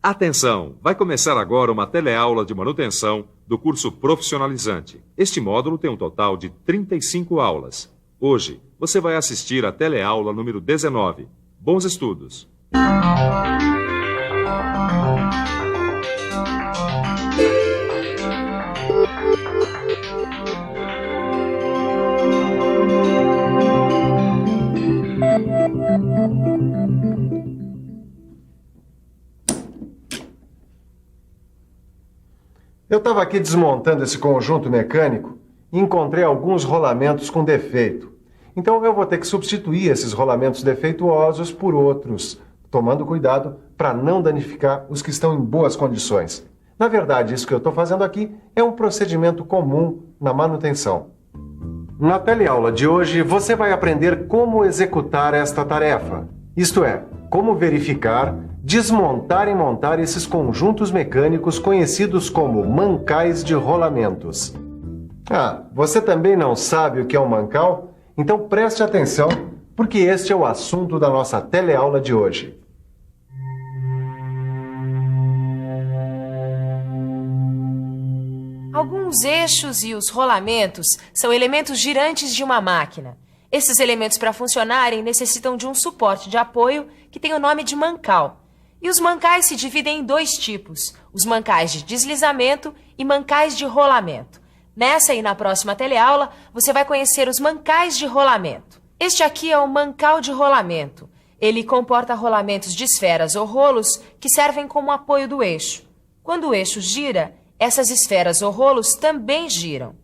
Atenção! Vai começar agora uma teleaula de manutenção do curso profissionalizante. Este módulo tem um total de 35 aulas. Hoje, você vai assistir a teleaula número 19. Bons estudos! Eu estava aqui desmontando esse conjunto mecânico e encontrei alguns rolamentos com defeito. Então eu vou ter que substituir esses rolamentos defeituosos por outros, tomando cuidado para não danificar os que estão em boas condições. Na verdade, isso que eu estou fazendo aqui é um procedimento comum na manutenção. Na teleaula de hoje, você vai aprender como executar esta tarefa. Isto é, como verificar, desmontar e montar esses conjuntos mecânicos conhecidos como mancais de rolamentos. Ah, você também não sabe o que é um mancal? Então preste atenção, porque este é o assunto da nossa teleaula de hoje. Alguns eixos e os rolamentos são elementos girantes de uma máquina. Esses elementos, para funcionarem, necessitam de um suporte de apoio que tem o nome de mancal. E os mancais se dividem em dois tipos, os mancais de deslizamento e mancais de rolamento. Nessa e na próxima teleaula, você vai conhecer os mancais de rolamento. Este aqui é o mancal de rolamento. Ele comporta rolamentos de esferas ou rolos que servem como apoio do eixo. Quando o eixo gira, essas esferas ou rolos também giram.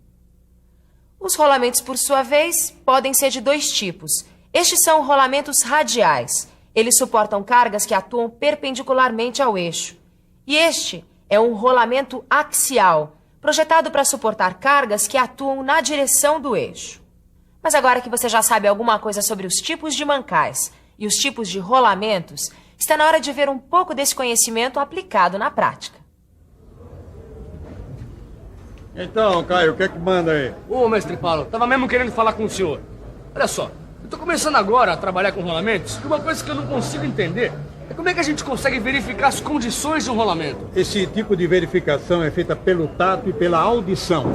Os rolamentos, por sua vez, podem ser de dois tipos. Estes são rolamentos radiais. Eles suportam cargas que atuam perpendicularmente ao eixo. E este é um rolamento axial, projetado para suportar cargas que atuam na direção do eixo. Mas agora que você já sabe alguma coisa sobre os tipos de mancais e os tipos de rolamentos, está na hora de ver um pouco desse conhecimento aplicado na prática. Então, Caio, o que é que manda aí? Ô, mestre Paulo, tava mesmo querendo falar com o senhor. Olha só, eu tô começando agora a trabalhar com rolamentos e uma coisa que eu não consigo entender é como é que a gente consegue verificar as condições de um rolamento. Esse tipo de verificação é feita pelo tato e pela audição.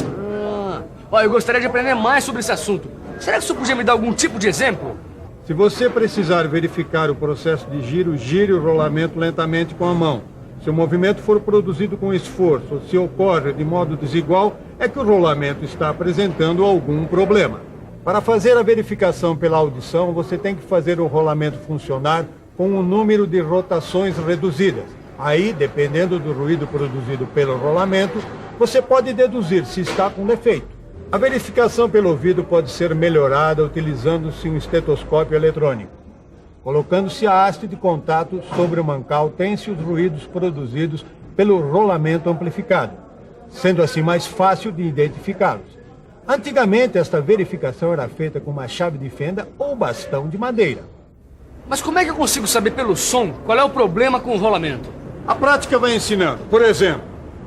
Ó, eu gostaria de aprender mais sobre esse assunto. Será que o senhor podia me dar algum tipo de exemplo? Se você precisar verificar o processo de giro, gire o rolamento lentamente com a mão. Se o movimento for produzido com esforço ou se ocorre de modo desigual, é que o rolamento está apresentando algum problema. Para fazer a verificação pela audição, você tem que fazer o rolamento funcionar com um número de rotações reduzidas. Aí, dependendo do ruído produzido pelo rolamento, você pode deduzir se está com defeito. A verificação pelo ouvido pode ser melhorada utilizando-se um estetoscópio eletrônico. Colocando-se a haste de contato sobre o mancal, tem-se os ruídos produzidos pelo rolamento amplificado, sendo assim mais fácil de identificá-los. Antigamente, esta verificação era feita com uma chave de fenda ou bastão de madeira. Mas como é que eu consigo saber pelo som qual é o problema com o rolamento? A prática vai ensinando. Por exemplo,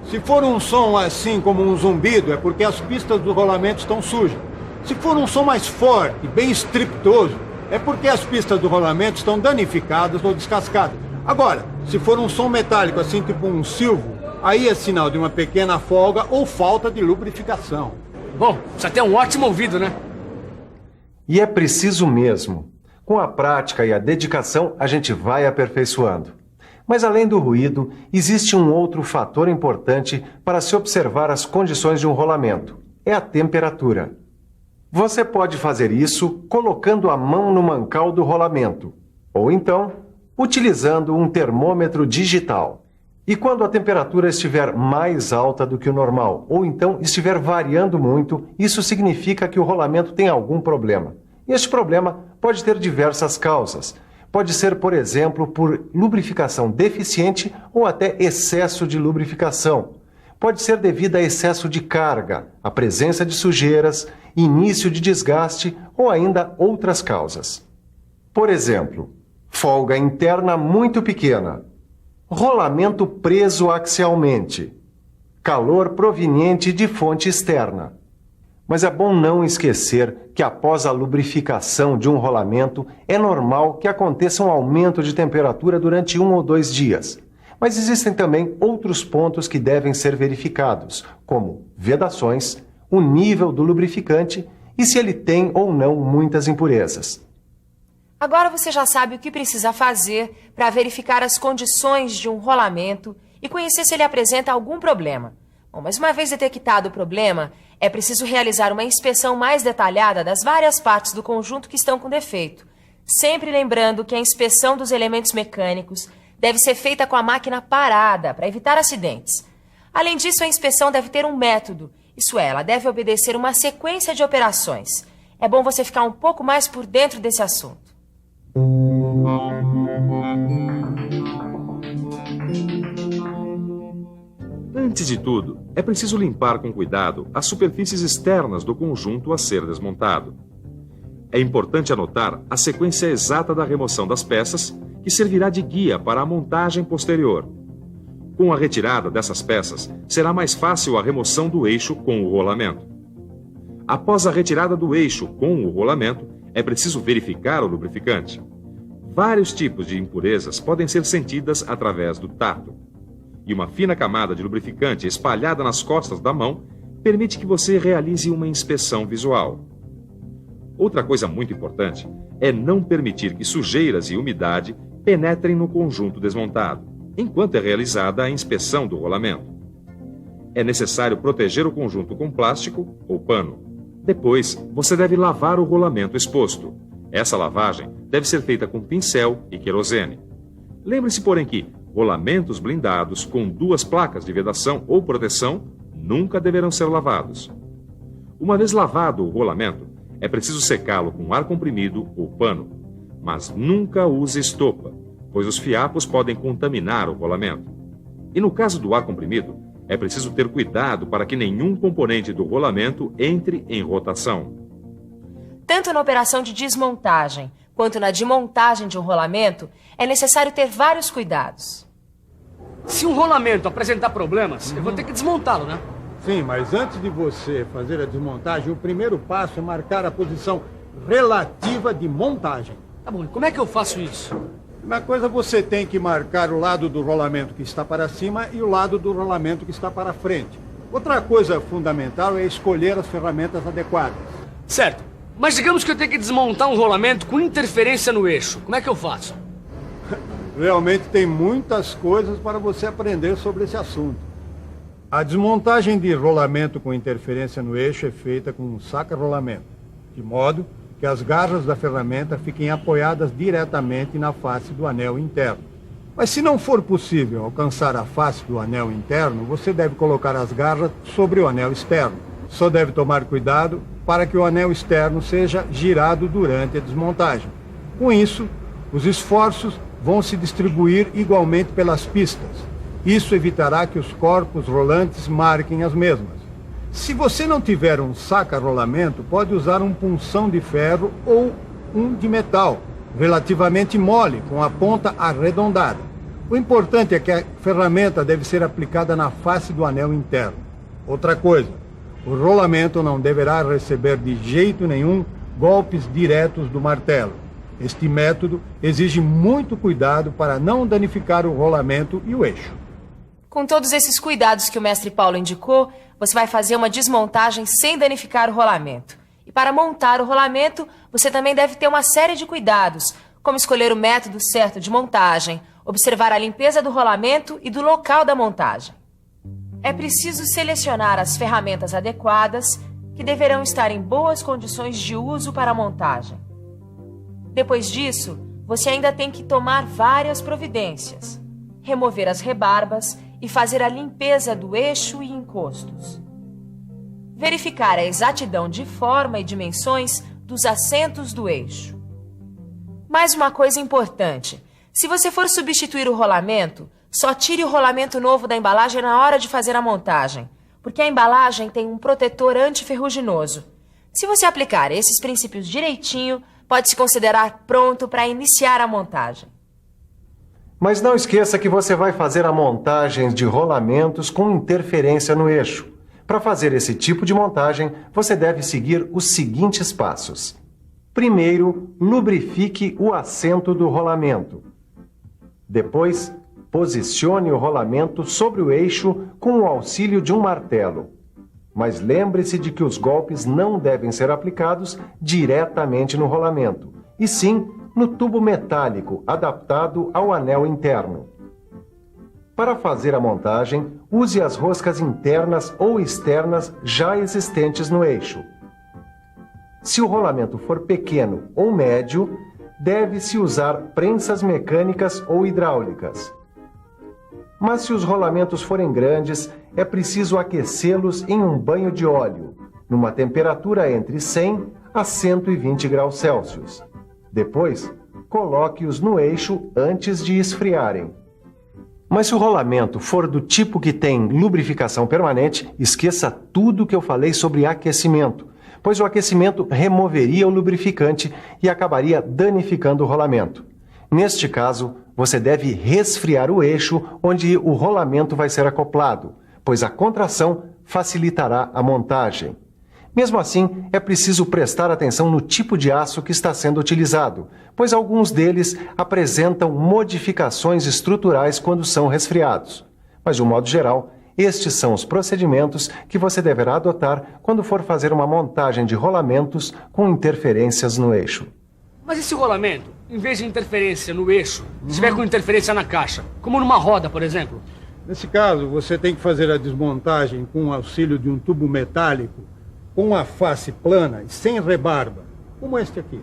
se for um som assim como um zumbido, é porque as pistas do rolamento estão sujas. Se for um som mais forte, bem estrepitoso, é porque as pistas do rolamento estão danificadas ou descascadas. Agora, se for um som metálico, assim tipo um silvo, aí é sinal de uma pequena folga ou falta de lubrificação. Bom, você tem um ótimo ouvido, né? E é preciso mesmo. Com a prática e a dedicação, a gente vai aperfeiçoando. Mas além do ruído, existe um outro fator importante para se observar as condições de um rolamento. É a temperatura. Você pode fazer isso colocando a mão no mancal do rolamento, ou então utilizando um termômetro digital. E quando a temperatura estiver mais alta do que o normal, ou então estiver variando muito, isso significa que o rolamento tem algum problema. E este problema pode ter diversas causas. Pode ser, por exemplo, por lubrificação deficiente ou até excesso de lubrificação. Pode ser devido a excesso de carga, a presença de sujeiras, início de desgaste ou ainda outras causas. Por exemplo, folga interna muito pequena, rolamento preso axialmente, calor proveniente de fonte externa. Mas é bom não esquecer que após a lubrificação de um rolamento, é normal que aconteça um aumento de temperatura durante 1 ou 2 dias. Mas existem também outros pontos que devem ser verificados, como vedações, o nível do lubrificante e se ele tem ou não muitas impurezas. Agora você já sabe o que precisa fazer para verificar as condições de um rolamento e conhecer se ele apresenta algum problema. Bom, mas uma vez detectado o problema, é preciso realizar uma inspeção mais detalhada das várias partes do conjunto que estão com defeito, sempre lembrando que a inspeção dos elementos mecânicos deve ser feita com a máquina parada para evitar acidentes. Além disso, a inspeção deve ter um método, isso é, ela deve obedecer uma sequência de operações. É bom você ficar um pouco mais por dentro desse assunto. Antes de tudo, é preciso limpar com cuidado as superfícies externas do conjunto a ser desmontado. É importante anotar a sequência exata da remoção das peças, que servirá de guia para a montagem posterior. Com a retirada dessas peças, será mais fácil a remoção do eixo com o rolamento. Após a retirada do eixo com o rolamento, é preciso verificar o lubrificante. Vários tipos de impurezas podem ser sentidas através do tato. E uma fina camada de lubrificante espalhada nas costas da mão permite que você realize uma inspeção visual. Outra coisa muito importante é não permitir que sujeiras e umidade penetrem no conjunto desmontado, enquanto é realizada a inspeção do rolamento. É necessário proteger o conjunto com plástico ou pano. Depois, você deve lavar o rolamento exposto. Essa lavagem deve ser feita com pincel e querosene. Lembre-se, porém, que rolamentos blindados com 2 placas de vedação ou proteção nunca deverão ser lavados. Uma vez lavado o rolamento, é preciso secá-lo com ar comprimido ou pano, mas nunca use estopa, pois os fiapos podem contaminar o rolamento. E no caso do ar comprimido, é preciso ter cuidado para que nenhum componente do rolamento entre em rotação. Tanto na operação de desmontagem quanto na de montagem de um rolamento, é necessário ter vários cuidados. Se um rolamento apresentar problemas, eu vou ter que desmontá-lo, né? Sim, mas antes de você fazer a desmontagem, o primeiro passo é marcar a posição relativa de montagem. Tá bom, e como é que eu faço isso? Uma coisa, você tem que marcar o lado do rolamento que está para cima e o lado do rolamento que está para frente. Outra coisa fundamental é escolher as ferramentas adequadas. Certo, mas digamos que eu tenho que desmontar um rolamento com interferência no eixo. Como é que eu faço? Realmente tem muitas coisas para você aprender sobre esse assunto. A desmontagem de rolamento com interferência no eixo é feita com um saca-rolamento, de modo que as garras da ferramenta fiquem apoiadas diretamente na face do anel interno. Mas se não for possível alcançar a face do anel interno, você deve colocar as garras sobre o anel externo. Só deve tomar cuidado para que o anel externo seja girado durante a desmontagem. Com isso, os esforços vão se distribuir igualmente pelas pistas. Isso evitará que os corpos rolantes marquem as mesmas. Se você não tiver um saca-rolamento, pode usar um punção de ferro ou um de metal, relativamente mole, com a ponta arredondada. O importante é que a ferramenta deve ser aplicada na face do anel interno. Outra coisa, o rolamento não deverá receber de jeito nenhum golpes diretos do martelo. Este método exige muito cuidado para não danificar o rolamento e o eixo. Com todos esses cuidados que o mestre Paulo indicou, você vai fazer uma desmontagem sem danificar o rolamento. E para montar o rolamento, você também deve ter uma série de cuidados, como escolher o método certo de montagem, observar a limpeza do rolamento e do local da montagem. É preciso selecionar as ferramentas adequadas, que deverão estar em boas condições de uso para a montagem. Depois disso, você ainda tem que tomar várias providências, remover as rebarbas e fazer a limpeza do eixo e encostos. Verificar a exatidão de forma e dimensões dos assentos do eixo. Mais uma coisa importante, se você for substituir o rolamento, só tire o rolamento novo da embalagem na hora de fazer a montagem, porque a embalagem tem um protetor antiferruginoso. Se você aplicar esses princípios direitinho, pode se considerar pronto para iniciar a montagem. Mas não esqueça que você vai fazer a montagem de rolamentos com interferência no eixo. Para fazer esse tipo de montagem, você deve seguir os seguintes passos. Primeiro, lubrifique o assento do rolamento. Depois, Posicione o rolamento sobre o eixo com o auxílio de um martelo. Mas lembre-se de que os golpes não devem ser aplicados diretamente no rolamento, e sim no tubo metálico adaptado ao anel interno. Para fazer a montagem, use as roscas internas ou externas já existentes no eixo. Se o rolamento for pequeno ou médio, deve-se usar prensas mecânicas ou hidráulicas. Mas se os rolamentos forem grandes, é preciso aquecê-los em um banho de óleo, numa temperatura entre 100 a 120 graus Celsius. Depois, coloque-os no eixo antes de esfriarem. Mas se o rolamento for do tipo que tem lubrificação permanente, esqueça tudo que eu falei sobre aquecimento, pois o aquecimento removeria o lubrificante e acabaria danificando o rolamento. Neste caso, você deve resfriar o eixo onde o rolamento vai ser acoplado, pois a contração facilitará a montagem. Mesmo assim, é preciso prestar atenção no tipo de aço que está sendo utilizado, pois alguns deles apresentam modificações estruturais quando são resfriados. Mas, de um modo geral, estes são os procedimentos que você deverá adotar quando for fazer uma montagem de rolamentos com interferências no eixo. Mas e se o rolamento, em vez de interferência no eixo, estiver com interferência na caixa, como numa roda, por exemplo? Nesse caso, você tem que fazer a desmontagem com o auxílio de um tubo metálico com a face plana e sem rebarba, como este aqui.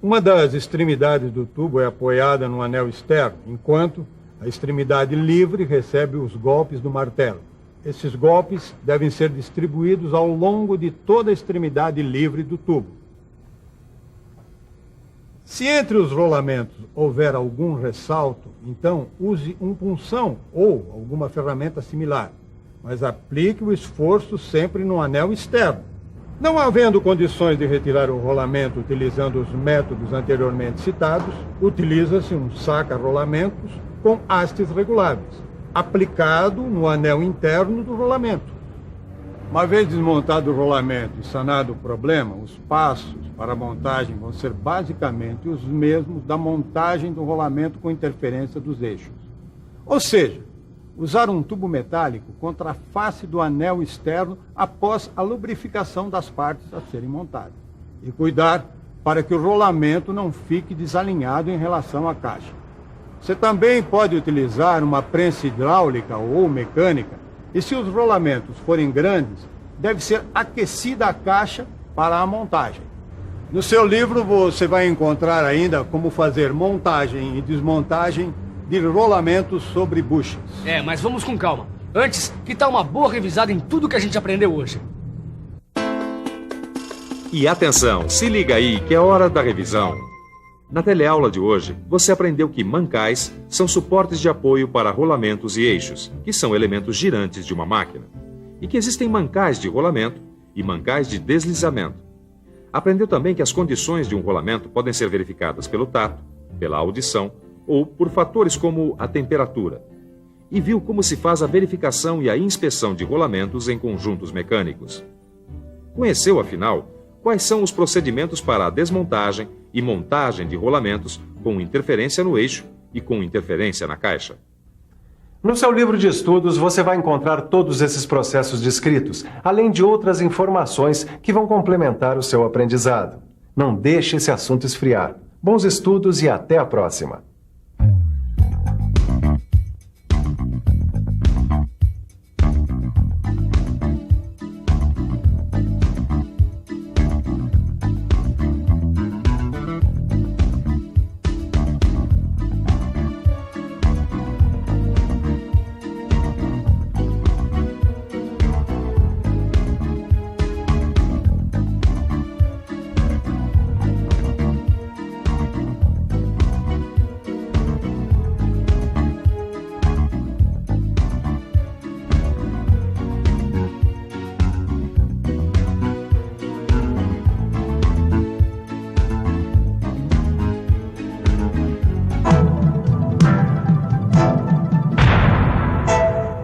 Uma das extremidades do tubo é apoiada no anel externo, enquanto a extremidade livre recebe os golpes do martelo. Esses golpes devem ser distribuídos ao longo de toda a extremidade livre do tubo. Se entre os rolamentos houver algum ressalto, então use um punção ou alguma ferramenta similar, mas aplique o esforço sempre no anel externo. Não havendo condições de retirar o rolamento utilizando os métodos anteriormente citados, utiliza-se um saca-rolamentos com hastes reguláveis, aplicado no anel interno do rolamento. Uma vez desmontado o rolamento e sanado o problema, os passos para a montagem vão ser basicamente os mesmos da montagem do rolamento com interferência dos eixos. Ou seja, usar um tubo metálico contra a face do anel externo após a lubrificação das partes a serem montadas. E cuidar para que o rolamento não fique desalinhado em relação à caixa. Você também pode utilizar uma prensa hidráulica ou mecânica, e se os rolamentos forem grandes, deve ser aquecida a caixa para a montagem. No seu livro você vai encontrar ainda como fazer montagem e desmontagem de rolamentos sobre buchas. Mas vamos com calma. Antes, que tal uma boa revisada em tudo que a gente aprendeu hoje? E atenção, se liga aí que é hora da revisão. Na teleaula de hoje, você aprendeu que mancais são suportes de apoio para rolamentos e eixos, que são elementos girantes de uma máquina, e que existem mancais de rolamento e mancais de deslizamento. Aprendeu também que as condições de um rolamento podem ser verificadas pelo tato, pela audição ou por fatores como a temperatura. E viu como se faz a verificação e a inspeção de rolamentos em conjuntos mecânicos. Conheceu, afinal, quais são os procedimentos para a desmontagem e montagem de rolamentos com interferência no eixo e com interferência na caixa. No seu livro de estudos, você vai encontrar todos esses processos descritos, além de outras informações que vão complementar o seu aprendizado. Não deixe esse assunto esfriar. Bons estudos e até a próxima!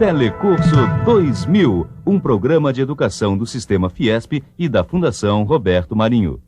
Telecurso 2000, um programa de educação do Sistema Fiesp e da Fundação Roberto Marinho.